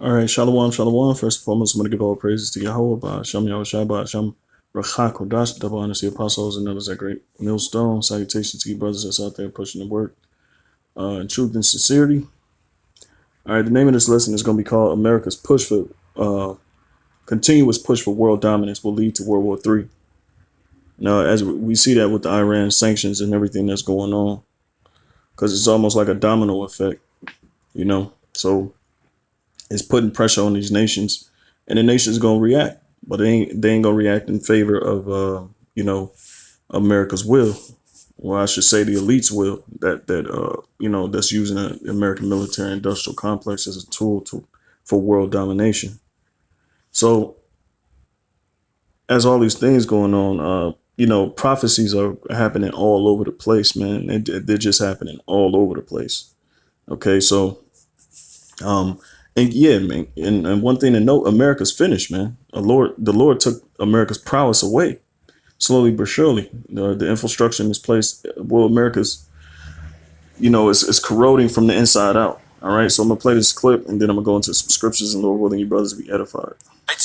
All right, shalom, shalom. First and foremost, I'm going to give all praises to Yahweh, Shem Yahweh Shabbat, Shem Rachak Kodash, double honors to the apostles and others at great millstone. Salutations to you brothers that's out there pushing the work in truth and sincerity. All right, the name of this lesson is going to be called America's Push for Continuous Push for World Dominance Will Lead to World War III. Now, as we see that with the Iran sanctions and everything that's going on, because it's almost like a domino effect, So it's putting pressure on these nations, and the nations gonna react, but they ain't gonna react in favor of America's will, or I should say the elites will that's using the American military industrial complex as a tool for world domination. So as all these things going on, prophecies are happening all over the place, man. They're just happening all over the place. Okay, so and yeah, man, and one thing to note, America's finished, man. The Lord took America's prowess away, slowly but surely. The infrastructure in this place, well, America's, is corroding from the inside out. All right, so I'm gonna play this clip, and then I'm gonna go into some scriptures, and Lord willing, you brothers be edified.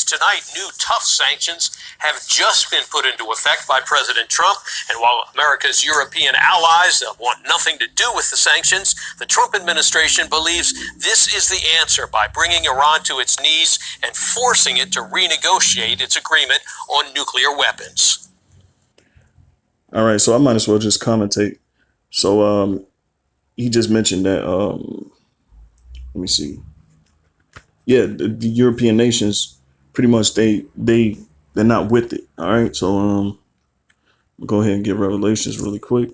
Tonight, new tough sanctions have just been put into effect by President Trump, and while America's European allies want nothing to do with the sanctions, the Trump administration believes this is the answer by bringing Iran to its knees and forcing it to renegotiate its agreement on nuclear weapons. All right, so I might as well just commentate. So he just mentioned that, let me see. Yeah, the European nations, pretty much they're not with it. All right, so go ahead and get Revelations really quick.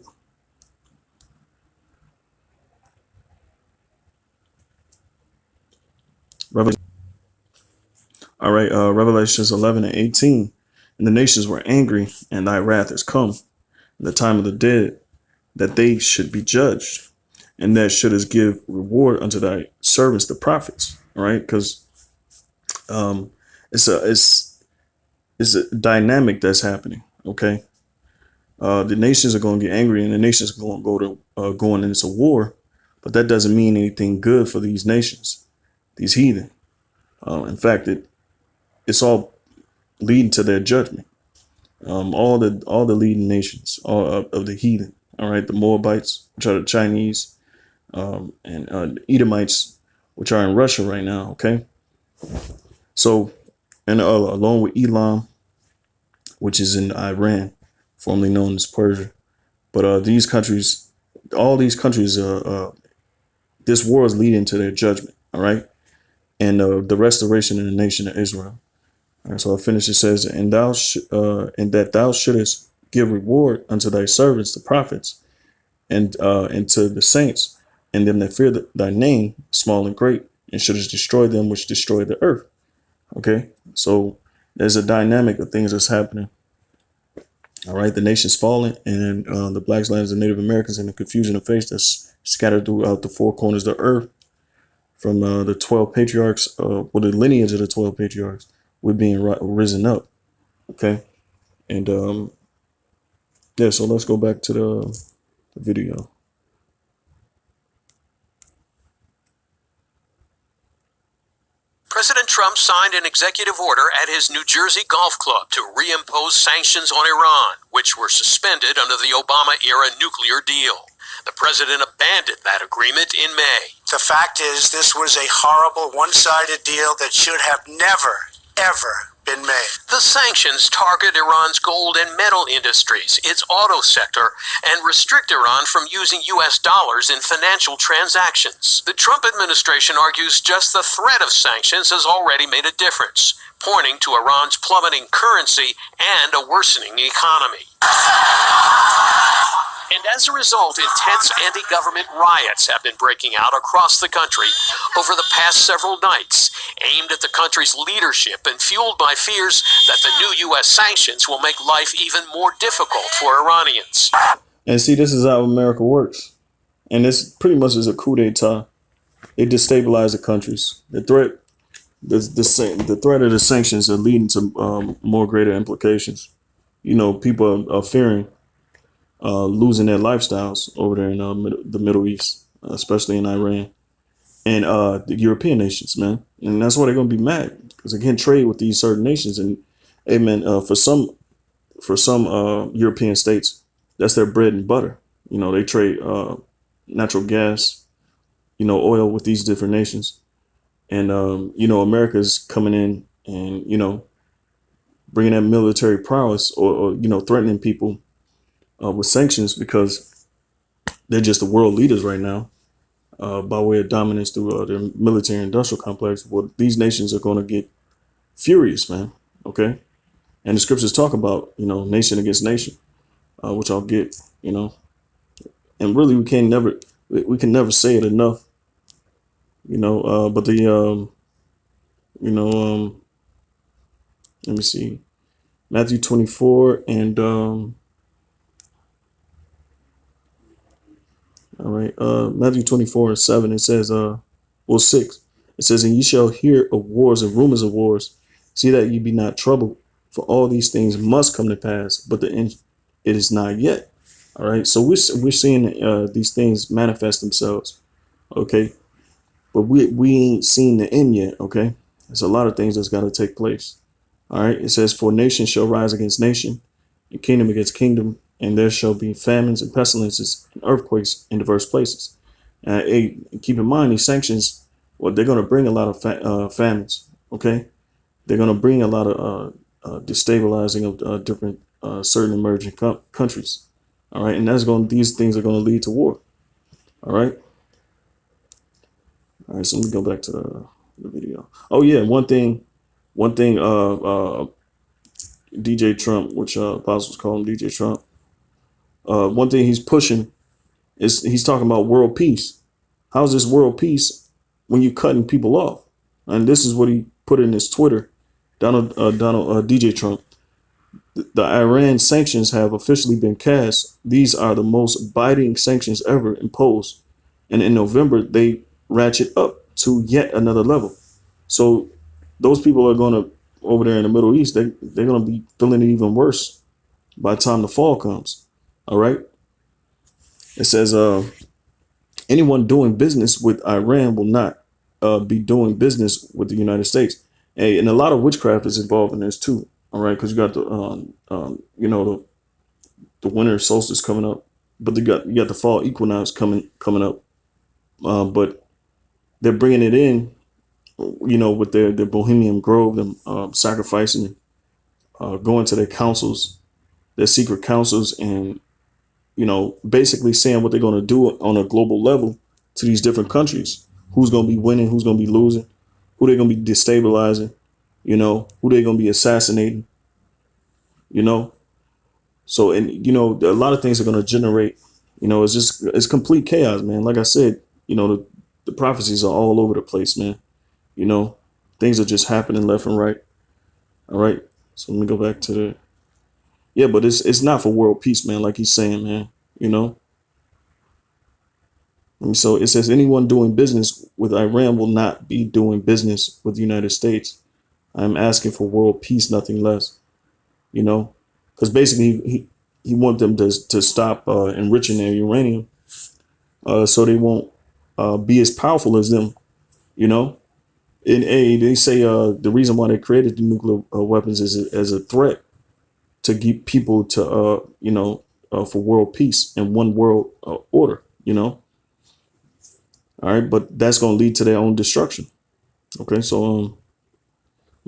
All right, Revelations 11 and 18. And the nations were angry, and thy wrath is come, in the time of the dead, that they should be judged, and that shouldest give reward unto thy servants, the prophets. All right, because it's a dynamic that's happening. Okay, the nations are going to get angry, and the nations are going to go to going into war, but that doesn't mean anything good for these nations, these heathen. In fact, it's all leading to their judgment. All the leading nations of the heathen. All right, the Moabites, which are the Chinese, and the Edomites, which are in Russia right now. Okay, so and along with Elam, which is in Iran, formerly known as Persia. But these countries, all these countries, this war is leading to their judgment. All right, and the restoration of the nation of Israel. All right, so I finish. It says, and that thou shouldest give reward unto thy servants, the prophets, and to the saints, and them that fear thy name, small and great, and shouldest destroy them which destroy the earth. Okay, so there's a dynamic of things that's happening. All right, the nation's falling, and the blacks, lands, and Native Americans in the confusion of faith that's scattered throughout the four corners of the earth, from the 12 patriarchs, the lineage of the 12 patriarchs, we're being risen up. Okay, and yeah, so let's go back to the video. President Trump signed an executive order at his New Jersey golf club to reimpose sanctions on Iran, which were suspended under the Obama-era nuclear deal. The president abandoned that agreement in May. The fact is, this was a horrible, one-sided deal that should have never, ever been made. The sanctions target Iran's gold and metal industries, its auto sector, and restrict Iran from using U.S. dollars in financial transactions. The Trump administration argues just the threat of sanctions has already made a difference, pointing to Iran's plummeting currency and a worsening economy. And as a result, intense anti-government riots have been breaking out across the country over the past several nights, aimed at the country's leadership and fueled by fears that the new U.S. sanctions will make life even more difficult for Iranians. And see, this is how America works. And this pretty much is a coup d'etat. They destabilize the countries. The threat of the sanctions are leading to more greater implications. People are fearing losing their lifestyles over there in the Middle East, especially in Iran. and the European nations, man. And that's why they're gonna be mad because they can't trade with these certain nations. And hey, man, for some European states, that's their bread and butter. You know, they trade natural gas, you know, oil with these different nations. And, you know, America's coming in and, you know, bringing that military prowess or you know, threatening people with sanctions because they're just the world leaders right now by way of dominance through their military industrial complex. Well, these nations are going to get furious, man. Okay. And the scriptures talk about, you know, nation against nation, which I'll get, you know, and really we can never say it enough, you know, but you know, let me see, Matthew 24 and, all right, Matthew 24 and 7, it says, well, 6, it says, and ye shall hear of wars and rumors of wars. See that ye be not troubled, for all these things must come to pass, but the end, it is not yet. All right, so we're seeing these things manifest themselves. Okay, but we ain't seen the end yet. Okay, there's a lot of things that's got to take place. All right, it says, for nation shall rise against nation, and kingdom against kingdom, and there shall be famines and pestilences and earthquakes in diverse places. Hey, keep in mind these sanctions. Well, they're going to bring a lot of famines. Okay, they're going to bring a lot of destabilizing of different certain emerging countries. All right, and these things are going to lead to war. All right. All right, so let me go back to the video. Oh yeah, one thing. DJ Trump, which apostles call him DJ Trump. One thing he's pushing is he's talking about world peace. How's this world peace when you cutting people off? And this is what he put in his Twitter. DJ Trump. The Iran sanctions have officially been cast. These are the most biting sanctions ever imposed. And in November, they ratchet up to yet another level. So those people are going to, over there in the Middle East, they're going to be feeling it even worse by the time the fall comes. All right. It says, anyone doing business with Iran will not be doing business with the United States. Hey, and a lot of witchcraft is involved in this too. All right, because you got the you know, the winter solstice coming up, but you got the fall equinox coming up. But they're bringing it in, you know, with their Bohemian Grove, them sacrificing, going to their councils, their secret councils, and you know, basically saying what they're going to do on a global level to these different countries. Who's going to be winning? Who's going to be losing? Who they're going to be destabilizing? You know, who they're going to be assassinating? You know, so, and you know, a lot of things are going to generate. You know, it's complete chaos, man. Like I said, you know, the prophecies are all over the place, man. You know, things are just happening left and right. All right, so let me go back to the. Yeah, but it's not for world peace, man. Like he's saying, man. You know. And so it says anyone doing business with Iran will not be doing business with the United States. I'm asking for world peace, nothing less. You know, because basically he wants them to stop enriching their uranium, so they won't be as powerful as them. You know, and they say the reason why they created the nuclear weapons is as a threat to get people to you know, for world peace and one world order. You know. All right, but that's going to lead to their own destruction. Okay, so I'm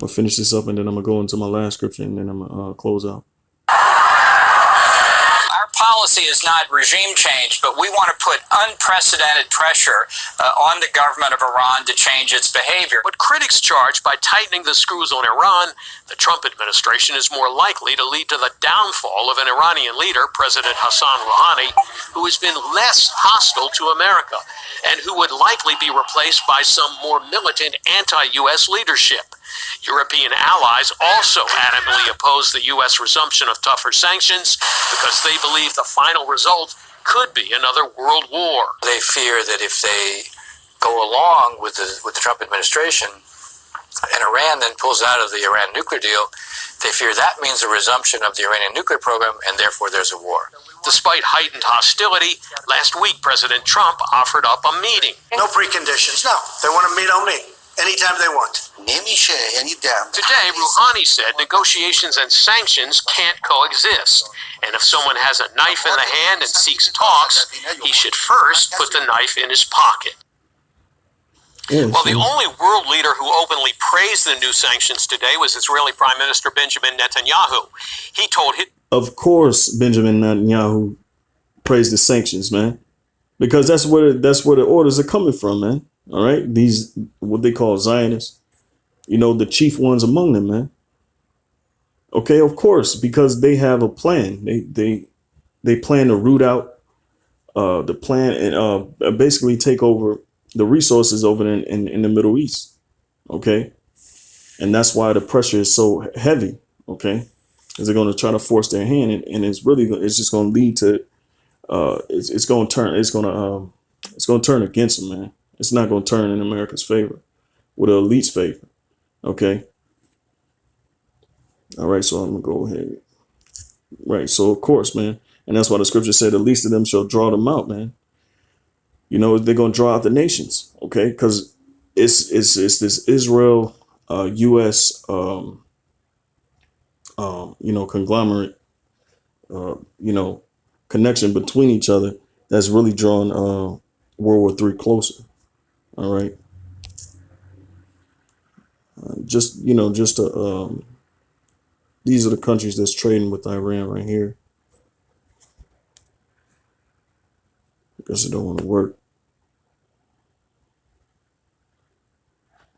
gonna finish this up and then I'm gonna go into my last scripture and then I'm gonna close out. Our policy is not regime change, but we want to put unprecedented pressure on the government of Iran to change its behavior. What critics charge by tightening the screws on Iran, the Trump administration is more likely to lead to the downfall of an Iranian leader, President Hassan Rouhani, who has been less hostile to America and who would likely be replaced by some more militant anti-U.S. leadership. European allies also adamantly oppose the U.S. resumption of tougher sanctions because they believe the final result could be another world war. They fear that if they go along with the Trump administration and Iran then pulls out of the Iran nuclear deal, they fear that means a resumption of the Iranian nuclear program and therefore there's a war. Despite heightened hostility, last week President Trump offered up a meeting. No preconditions. No. They want to meet on me anytime they want. Today, Rouhani said negotiations and sanctions can't coexist. And if someone has a knife in the hand and seeks talks, he should first put the knife in his pocket. Yeah, Well, the only world leader who openly praised the new sanctions today was Israeli Prime Minister Benjamin Netanyahu. He told his... Of course, Benjamin Netanyahu praised the sanctions, man, because that's where the orders are coming from, man. All right, these what they call Zionists, the chief ones among them, man. Okay, of course, because they have a plan. They plan to root out the plan and basically take over the resources over in the Middle East. Okay, and that's why the pressure is so heavy. Okay, because they're going to try to force their hand, and it's just going to lead to it's going to turn against them, man. It's not going to turn in America's favor, with the elite's favor. Okay. All right. So I'm going to go ahead. Right. So, of course, man. And that's why the scripture said, the least of them shall draw them out, man. They're going to draw out the nations. Okay. Because it's this Israel, U.S., conglomerate, connection between each other that's really drawing World War III closer. All right. These are the countries that's trading with Iran right here. Because it don't want to work.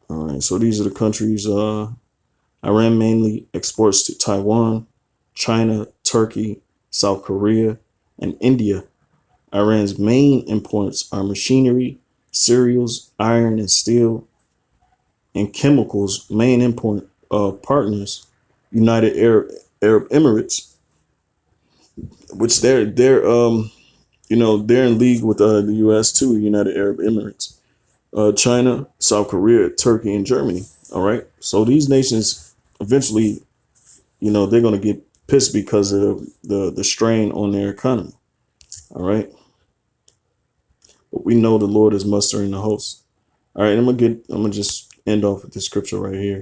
All right. So these are the countries. Iran mainly exports to Taiwan, China, Turkey, South Korea, and India. Iran's main imports are machinery, cereals, iron and steel, and chemicals. Main import partners, United Arab Emirates, which they're in league with the U.S. too. United Arab Emirates, China, South Korea, Turkey, and Germany. All right, so these nations eventually, they're going to get pissed because of the strain on their economy. All right. But we know the Lord is mustering the host. All right, I'm gonna just end off with this scripture right here.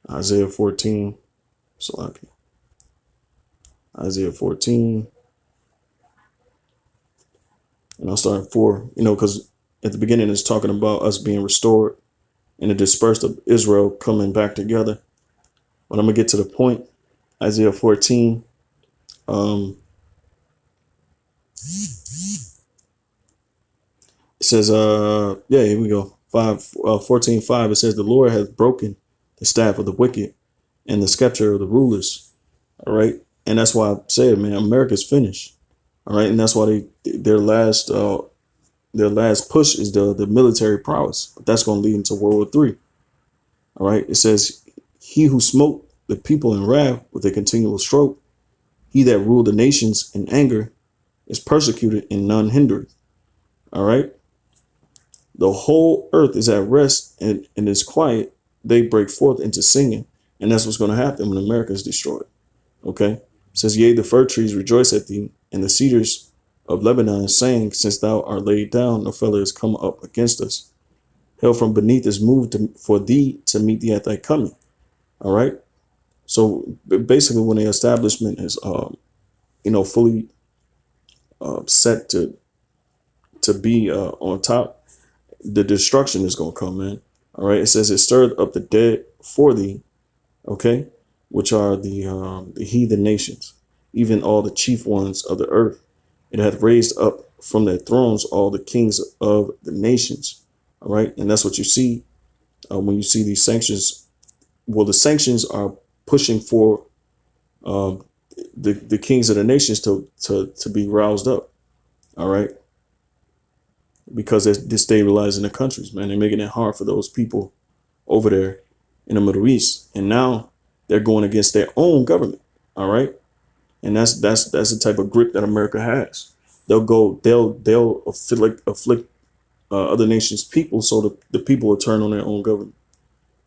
Isaiah 14. Isaiah 14. And I'll start at 4. Because at the beginning it's talking about us being restored and the dispersed of Israel coming back together. But I'm gonna get to the point. Isaiah 14. It says, here we go. 14:5. It says, the Lord has broken the staff of the wicked and the scepter of the rulers. All right. And that's why I said, man, America's finished. All right. And that's why their last push is the military prowess. But that's going to lead into World War III. All right. It says, he who smote the people in wrath with a continual stroke, he that ruled the nations in anger is persecuted and none hindered. All right. The whole earth is at rest and is quiet. They break forth into singing. And that's what's going to happen when America is destroyed. Okay. It says, yea, the fir trees rejoice at thee, and the cedars of Lebanon saying, since thou art laid down, no fellow is come up against us. Hell from beneath is moved for thee to meet thee at thy coming. All right. So basically, when the establishment is, fully set to be on top, the destruction is going to come, man. All right. It says it stirred up the dead for thee. Okay. Which are the heathen nations, even all the chief ones of the earth. It hath raised up from their thrones all the kings of the nations. All right. And that's what you see when you see these sanctions. Well, the sanctions are pushing for the kings of the nations to be roused up. All right. Because they're destabilizing the countries, man. They're making it hard for those people over there in the Middle East. And now they're going against their own government. All right. And that's the type of grip that America has. They'll afflict other nations' people so the people will turn on their own government.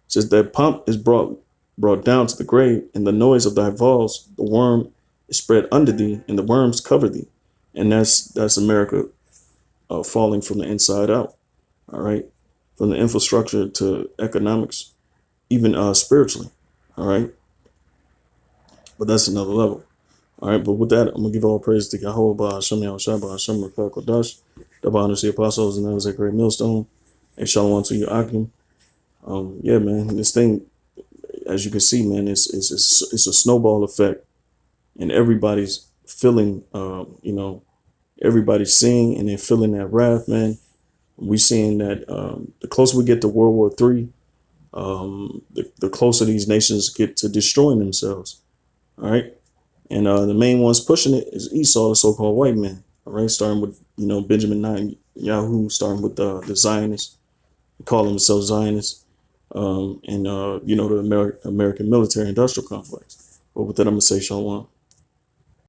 It says that pomp is brought down to the grave, and the noise of thy vows, the worm spread under thee, and the worms cover thee. And that's America falling from the inside out. All right, from the infrastructure to economics, even spiritually. All right, but that's another level. All right, but with that, I'm gonna give all praise to Yahweh, Hashem Yahushua, Hashem Rakah Kodash, the Bahanusi the apostles, and that was a great millstone. And shalom to you, Akim. Yeah, man, this thing, as you can see, man, it's a snowball effect, and everybody's feeling, everybody's seeing and they're feeling that wrath, man. We seeing that the closer we get to World War III, the closer these nations get to destroying themselves. All right. And the main ones pushing it is Esau, the so-called white man. All right, starting with Benjamin Netanyahu, starting with the Zionists, they call themselves Zionists, and the American military-industrial complex. But with that, I'm gonna say shalom.